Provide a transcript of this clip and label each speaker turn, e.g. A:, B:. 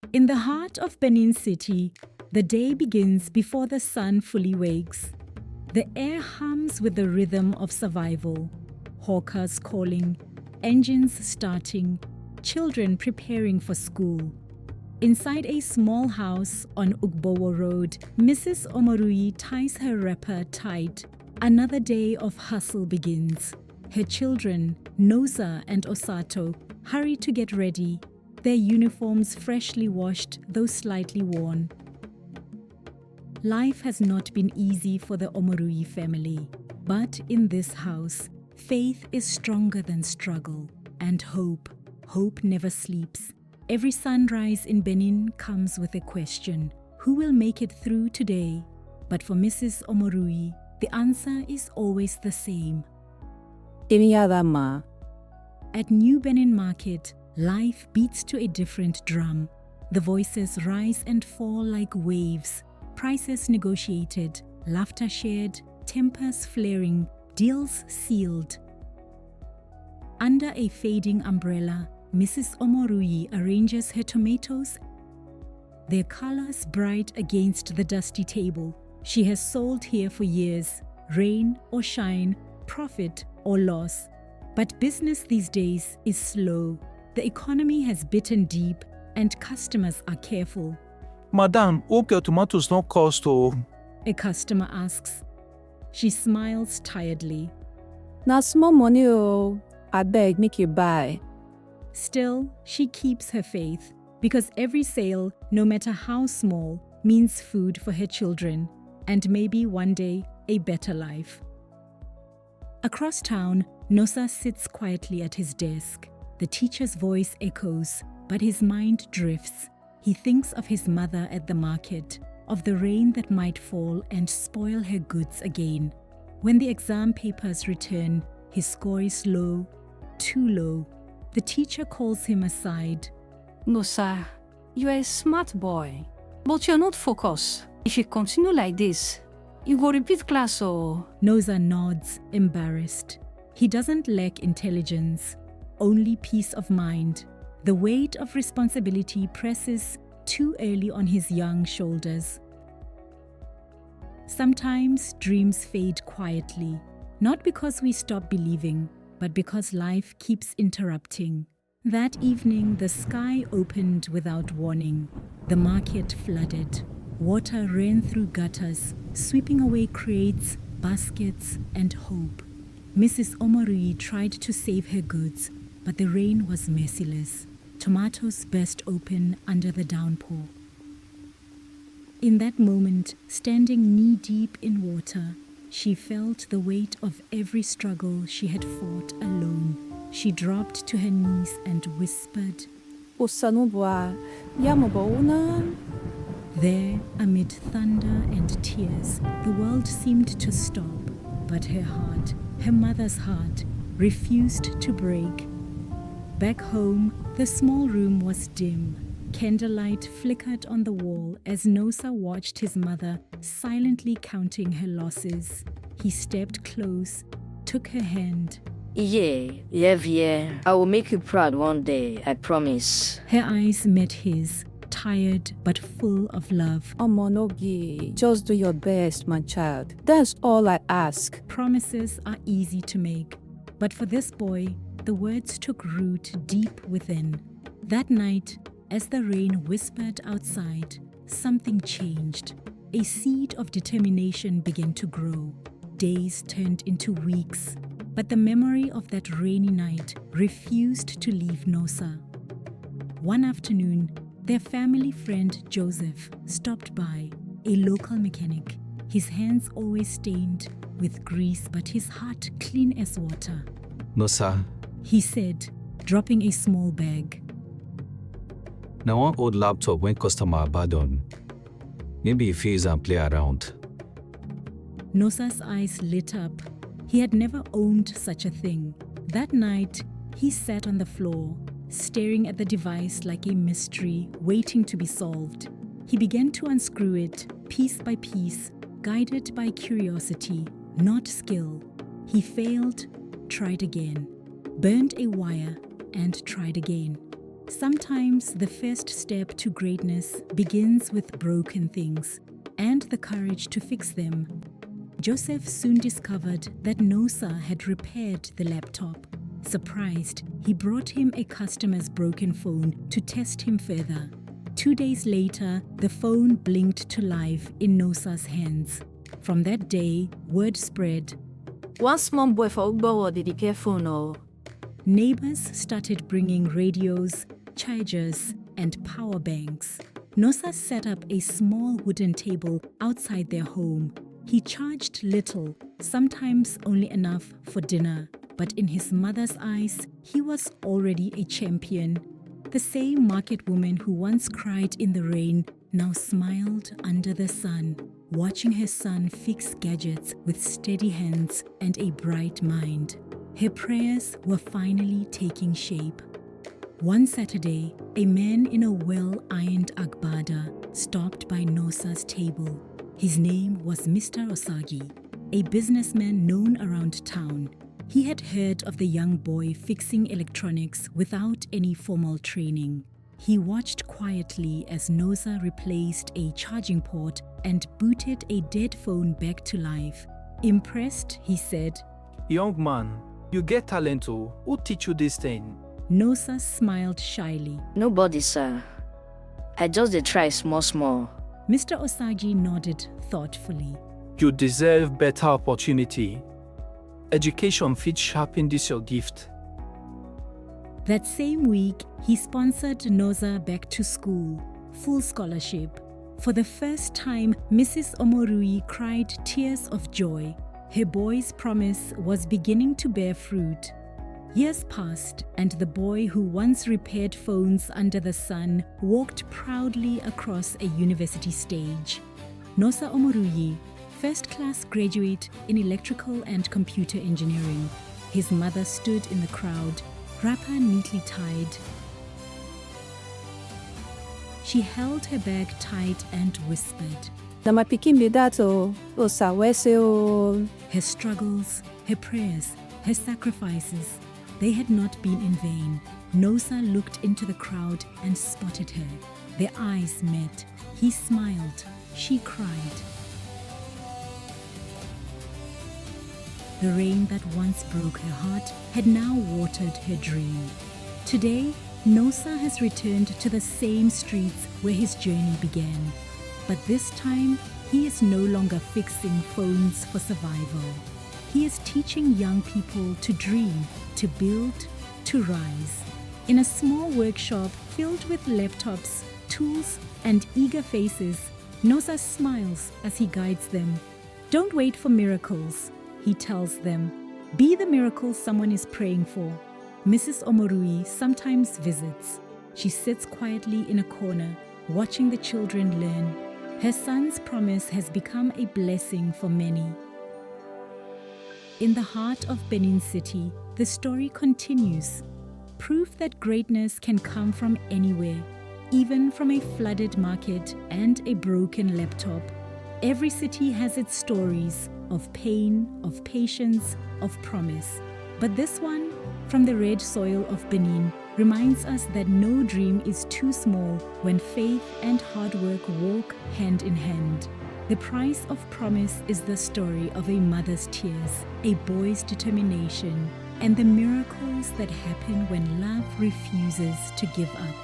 A: In the heart of Benin City, the day begins before the sun fully wakes. The air hums with the rhythm of survival. Hawkers calling, engines starting, children preparing for school. Inside a small house on Ugbowo Road, Mrs. Omoruyi ties her wrapper tight. Another day of hustle begins. Her children, Nosa and Osato, hurry to get ready, their uniforms freshly washed though slightly worn. Life has not been easy for the Omoruyi family, but in this house, faith is stronger than struggle, and hope never sleeps. Every sunrise in Benin comes with a question: who will make it through today? But for Mrs. Omoruyi, the answer is always the same. At New Benin Market, life beats to a different drum. The voices rise and fall like waves, prices negotiated, laughter shared, tempers flaring, deals sealed. Under a fading umbrella, Mrs. Omoruyi arranges her tomatoes, their colors bright against the dusty table. She has sold here for years, rain or shine, profit or loss. But business these days is slow. The economy has bitten deep and customers are careful.
B: Madam, hope your tomatoes not cost oh.
A: A customer asks. She smiles tiredly.
C: Na small money oh, abeg make you buy.
A: Still, she keeps her faith because every sale, no matter how small, means food for her children and maybe one day a better life. Across town, Nosa sits quietly at his desk. The teacher's voice echoes, but his mind drifts. He thinks of his mother at the market, of the rain that might fall and spoil her goods again. When the exam papers return, his score is low, too low. The teacher calls him aside.
D: Nosa, you are a smart boy, but you're not focused. If you continue like this, you go repeat class or...
A: Nosa nods, embarrassed. He doesn't lack intelligence, only peace of mind. The weight of responsibility presses too early on his young shoulders. Sometimes dreams fade quietly, not because we stop believing, but because life keeps interrupting. That evening, the sky opened without warning. The market flooded. Water ran through gutters, sweeping away crates, baskets, and hope. Mrs. Omoruyi tried to save her goods, but the rain was merciless. Tomatoes burst open under the downpour. In that moment, standing knee-deep in water, she felt the weight of every struggle she had fought alone. She dropped to her knees and whispered,
C: Osanubwa, yamobauna.
A: There, amid thunder and tears, the world seemed to stop, but her heart, her mother's heart, refused to break. Back home, the small room was dim. Candlelight flickered on the wall as Nosa watched his mother silently counting her losses. He stepped close, took her hand.
E: Yeah. I will make you proud one day, I promise.
A: Her eyes met his, tired but full of love.
C: Omonogi, just do your best, my child. That's all I ask.
A: Promises are easy to make, but for this boy, the words took root deep within. That night, as the rain whispered outside, something changed. A seed of determination began to grow. Days turned into weeks, but the memory of that rainy night refused to leave Nosa. One afternoon, their family friend Joseph stopped by, a local mechanic, his hands always stained with grease but his heart clean as water.
B: Nosa,
A: He said, dropping a small bag.
B: now one old laptop when customer abandon. Maybe if he is and play around.
A: Nosa's eyes lit up. He had never owned such a thing. That night, he sat on the floor, staring at the device like a mystery waiting to be solved. He began to unscrew it, piece by piece, guided by curiosity, not skill. He failed, tried again, burned a wire, and tried again. Sometimes the first step to greatness begins with broken things and the courage to fix them. Joseph soon discovered that Nosa had repaired the laptop. Surprised, he brought him a customer's broken phone to test him further. 2 days later, the phone blinked to life in Nosa's hands. From that day, word spread.
C: One small boy for Ugbowo did repair phone oh.
A: Neighbors started bringing radios, chargers, and power banks. Nosa set up a small wooden table outside their home. He charged little, sometimes only enough for dinner. But in his mother's eyes, he was already a champion. The same market woman who once cried in the rain now smiled under the sun, watching her son fix gadgets with steady hands and a bright mind. Her prayers were finally taking shape. One Saturday, a man in a well-ironed agbada stopped by Nosa's table. His name was Mr. Osagi, a businessman known around town. He had heard of the young boy fixing electronics without any formal training. He watched quietly as Nosa replaced a charging port and booted a dead phone back to life. Impressed, he said,
F: Young man, you get talent oh. Who teach you this thing?
A: Nosa smiled shyly.
E: Nobody, sir. I just dey try small.
A: Mr. Osagi nodded thoughtfully.
F: You deserve better opportunity. Education fit sharpen this your gift.
A: That same week, he sponsored Nosa back to school, full scholarship. For the first time, Mrs. Omoruyi cried tears of joy. Her boy's promise was beginning to bear fruit. Years passed, and the boy who once repaired phones under the sun walked proudly across a university stage. Nosa Omoruyi, first-class graduate in electrical and computer engineering. His mother stood in the crowd, wrapper neatly tied. She held her bag tight and whispered.
C: Na my pikin be that oh. Osa wese oh.
A: Her struggles, her prayers, her sacrifices, they had not been in vain. Nosa looked into the crowd and spotted her. Their eyes met. He smiled. She cried. The rain that once broke her heart had now watered her dream. Today, Nosa has returned to the same streets where his journey began. But this time, he is no longer fixing phones for survival. He is teaching young people to dream, to build, to rise. In a small workshop filled with laptops, tools, and eager faces, Nosa smiles as he guides them. Don't wait for miracles, he tells them. Be the miracle someone is praying for. Mrs. Omoruyi sometimes visits. She sits quietly in a corner, watching the children learn. Her son's promise has become a blessing for many. In the heart of Benin City, the story continues. Proof that greatness can come from anywhere, even from a flooded market and a broken laptop. Every city has its stories of pain, of patience, of promise. But this one, from the red soil of Benin, reminds us that no dream is too small when faith and hard work walk hand in hand. The price of promise is the story of a mother's tears, a boy's determination, and the miracles that happen when love refuses to give up.